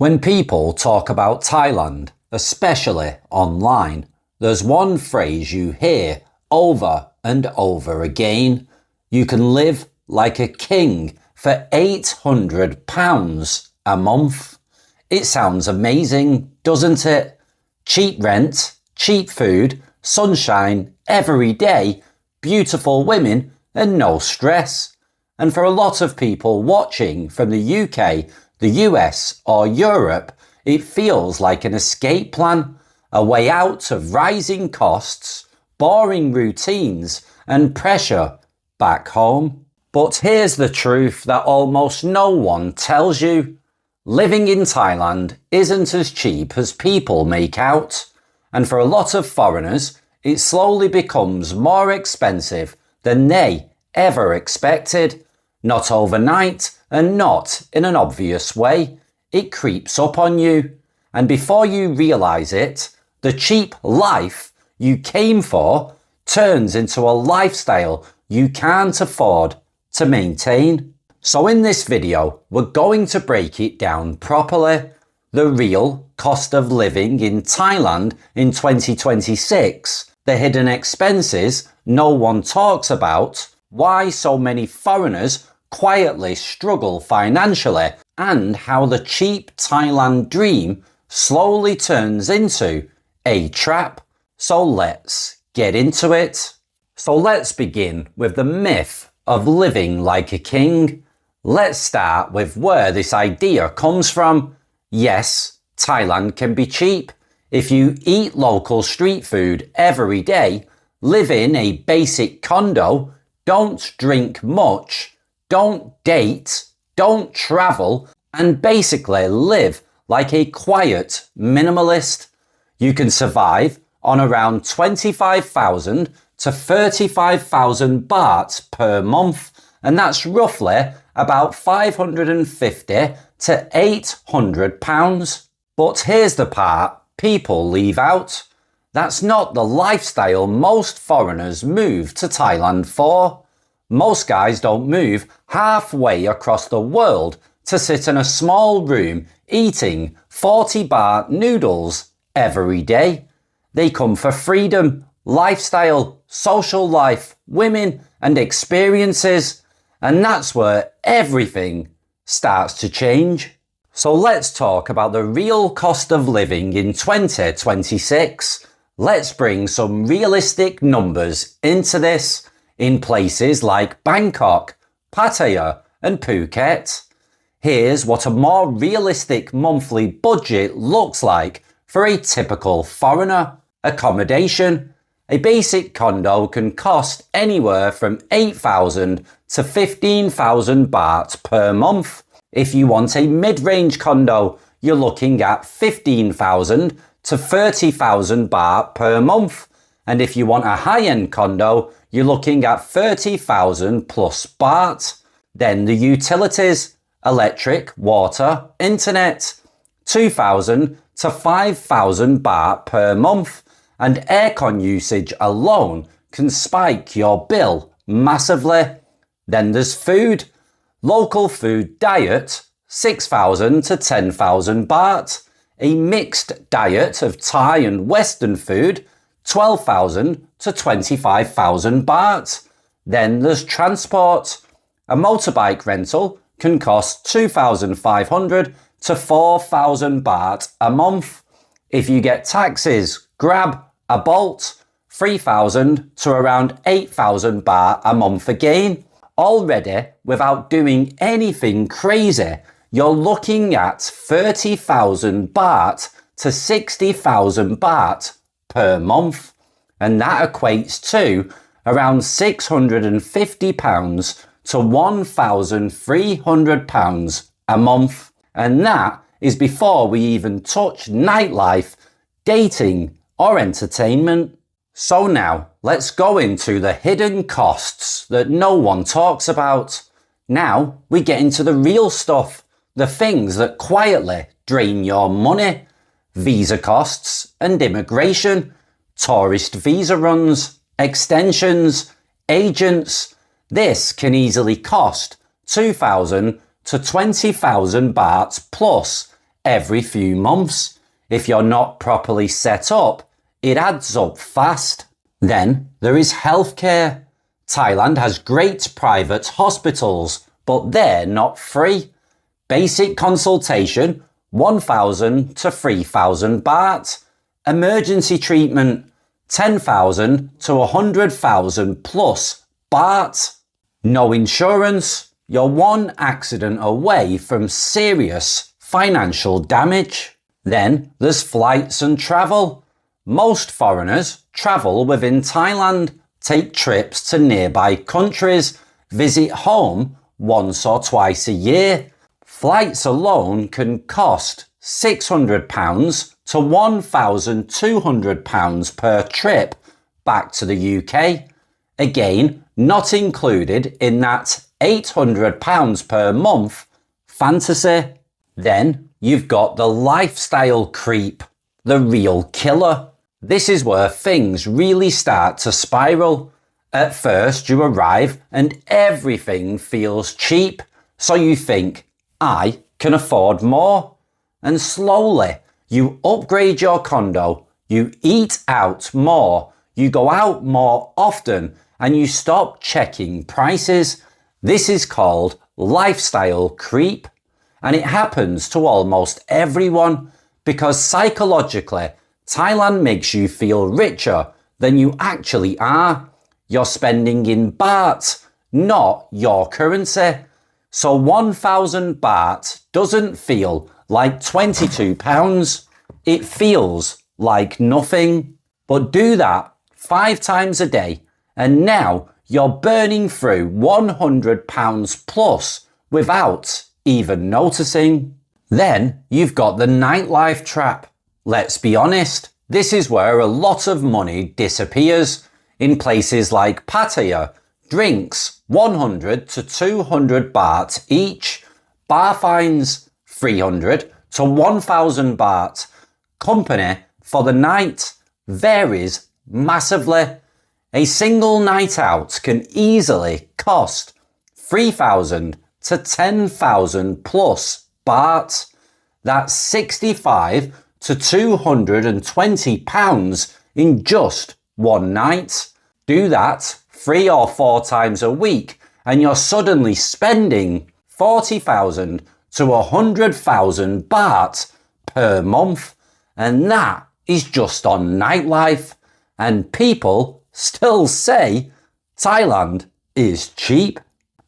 When people talk about Thailand, especially online, there's one phrase you hear over and over again. You can live like a king for £800 a month. It sounds amazing, doesn't it? Cheap rent, cheap food, sunshine every day, beautiful women and no stress. And for a lot of people watching from the UK, the US or Europe, it feels like an escape plan, a way out of rising costs, boring routines and pressure back home. But here's the truth that almost no one tells you. Living in Thailand isn't as cheap as people make out. And for a lot of foreigners, it slowly becomes more expensive than they ever expected. Not overnight and not in an obvious way. It creeps up on you. And before you realise it, the cheap life you came for turns into a lifestyle you can't afford to maintain. So in this video, we're going to break it down properly. The real cost of living in Thailand in 2026, the hidden expenses no one talks about, why so many foreigners quietly struggle financially, and how the cheap Thailand dream slowly turns into a trap. So let's get into it. So let's begin with the myth of living like a king. Let's start with where this idea comes from. Yes, Thailand can be cheap. If you eat local street food every day, live in a basic condo, don't drink much, don't date, don't travel, and basically live like a quiet minimalist. You can survive on around 25,000 to 35,000 baht per month, and that's roughly about 550 to 800 pounds. But here's the part people leave out. That's not the lifestyle most foreigners move to Thailand for. Most guys don't move halfway across the world to sit in a small room eating 40 baht noodles every day. They come for freedom, lifestyle, social life, women and experiences. And that's where everything starts to change. So let's talk about the real cost of living in 2026. Let's bring some realistic numbers into this in places like Bangkok, Pattaya and Phuket. Here's what a more realistic monthly budget looks like for a typical foreigner. Accommodation. A basic condo can cost anywhere from 8,000 to 15,000 baht per month. If you want a mid-range condo, you're looking at 15,000 to 30,000 baht per month. And if you want a high-end condo, you're looking at 30,000 plus baht. Then the utilities, electric, water, internet, 2,000 to 5,000 baht per month. And aircon usage alone can spike your bill massively. Then there's food. Local food diet, 6,000 to 10,000 baht. A mixed diet of Thai and Western food, 12,000 to 25,000 baht. Then there's transport. A motorbike rental can cost 2,500 to 4,000 baht a month. If you get taxis, Grab, a Bolt, 3,000 to around 8,000 baht a month again. Already, without doing anything crazy, you're looking at 30,000 baht to 60,000 baht per month. And that equates to around £650 to £1,300 a month. And that is before we even touch nightlife, dating or entertainment. So now, let's go into the hidden costs that no one talks about. Now, we get into the real stuff, the things that quietly drain your money. Visa costs and immigration, tourist visa runs, extensions, agents. This can easily cost 2,000 to 20,000 baht plus every few months. If you're not properly set up, it adds up fast. Then there is healthcare. Thailand has great private hospitals, but they're not free. Basic consultation, 1,000 to 3,000 baht. Emergency treatment, 10,000 to 100,000 plus baht. No insurance, you're one accident away from serious financial damage. Then there's flights and travel. Most foreigners travel within Thailand, take trips to nearby countries, visit home once or twice a year. Flights alone can cost £600 to £1,200 per trip back to the UK. Again, not included in that £800 per month fantasy. Then you've got the lifestyle creep, the real killer. This is where things really start to spiral. At first you arrive and everything feels cheap, so you think, I can afford more. And slowly you upgrade your condo, you eat out more, you go out more often, and you stop checking prices. This is called lifestyle creep. And it happens to almost everyone because psychologically, Thailand makes you feel richer than you actually are. You're spending in baht, not your currency. So 1,000 baht doesn't feel like £22. It feels like nothing. But do that 5 times a day and now you're burning through £100 plus without even noticing. Then you've got the nightlife trap. Let's be honest, this is where a lot of money disappears. In places like Pattaya, drinks 100 to 200 baht each, bar fines 300 to 1,000 baht. Company for the night varies massively. A single night out can easily cost 3,000 to 10,000 plus baht. That's 65 to 220 pounds in just one night. Do that 3 or 4 times a week and you're suddenly spending 40,000 to 100,000 baht per month. And that is just on nightlife. And people still say Thailand is cheap.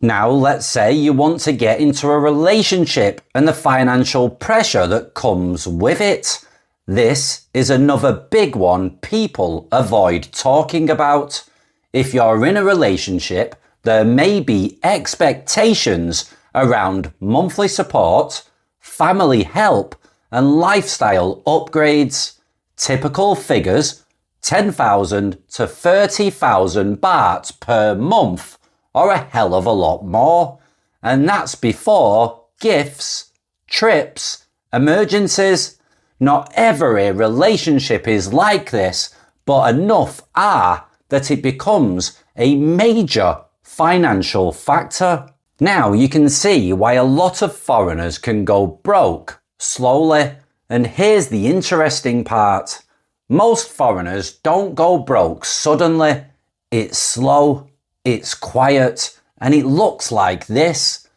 Now let's say you want to get into a relationship and the financial pressure that comes with it. This is another big one people avoid talking about. If you're in a relationship, there may be expectations around monthly support, family help, and lifestyle upgrades. Typical figures, 10,000 to 30,000 baht per month, or a hell of a lot more. And that's before gifts, trips, emergencies. Not every relationship is like this, but enough are that it becomes a major financial factor. Now you can see why a lot of foreigners can go broke slowly. And here's the interesting part. Most foreigners don't go broke suddenly. It's slow, it's quiet, and it looks like this.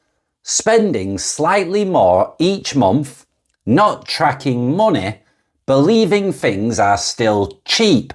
Spending slightly more each month, not tracking money, believing things are still cheap,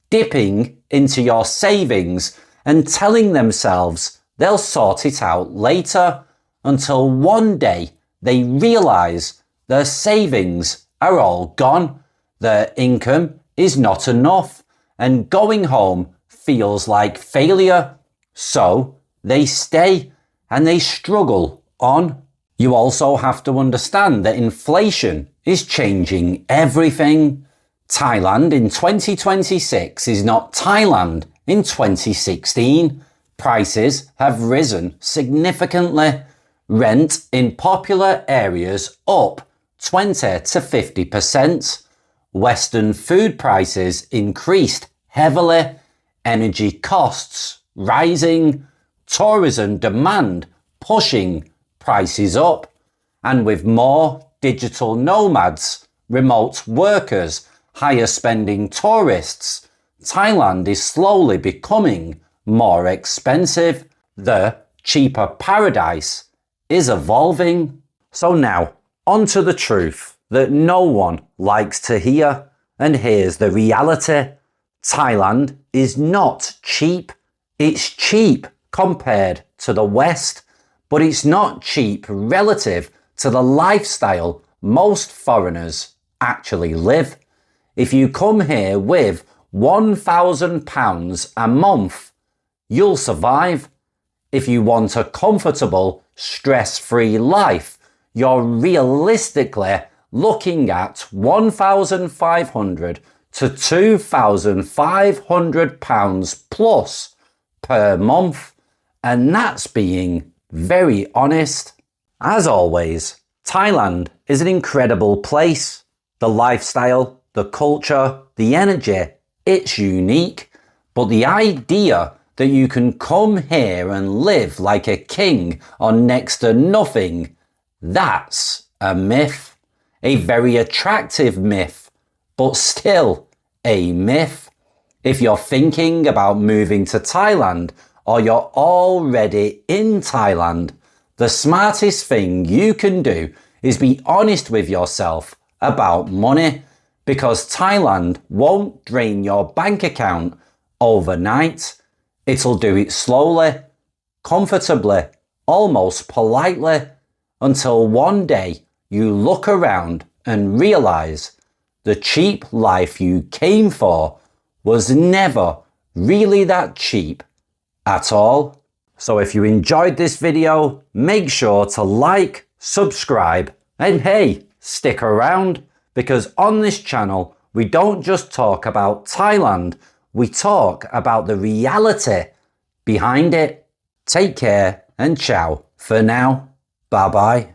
dipping into your savings and telling themselves they'll sort it out later until one day they realise their savings are all gone, their income is not enough, and going home feels like failure. So they stay and they struggle on. You also have to understand that inflation is changing everything. Thailand in 2026 is not Thailand in 2016. Prices have risen significantly. Rent in popular areas up 20 to 50%. Western food prices increased heavily. Energy costs rising. Tourism demand pushing prices up. And with more digital nomads, remote workers, higher spending tourists, Thailand is slowly becoming more expensive. The cheaper paradise is evolving. So now, on to the truth that no one likes to hear. And here's the reality. Thailand is not cheap. It's cheap compared to the West, but it's not cheap relative to the lifestyle most foreigners actually live. If you come here with £1,000 a month, you'll survive. If you want a comfortable, stress-free life, you're realistically looking at £1,500 to £2,500 plus per month. And that's being very honest. As always, Thailand is an incredible place. The lifestyle, the culture, the energy, it's unique. But the idea that you can come here and live like a king on next to nothing, that's a myth. A very attractive myth, but still a myth. If you're thinking about moving to Thailand, or you're already in Thailand, the smartest thing you can do is be honest with yourself about money, because Thailand won't drain your bank account overnight. It'll do it slowly, comfortably, almost politely, until one day you look around and realize the cheap life you came for was never really that cheap at all. So if you enjoyed this video, make sure to like, subscribe, and hey, stick around, because on this channel, we don't just talk about Thailand, we talk about the reality behind it. Take care and ciao for now. Bye bye.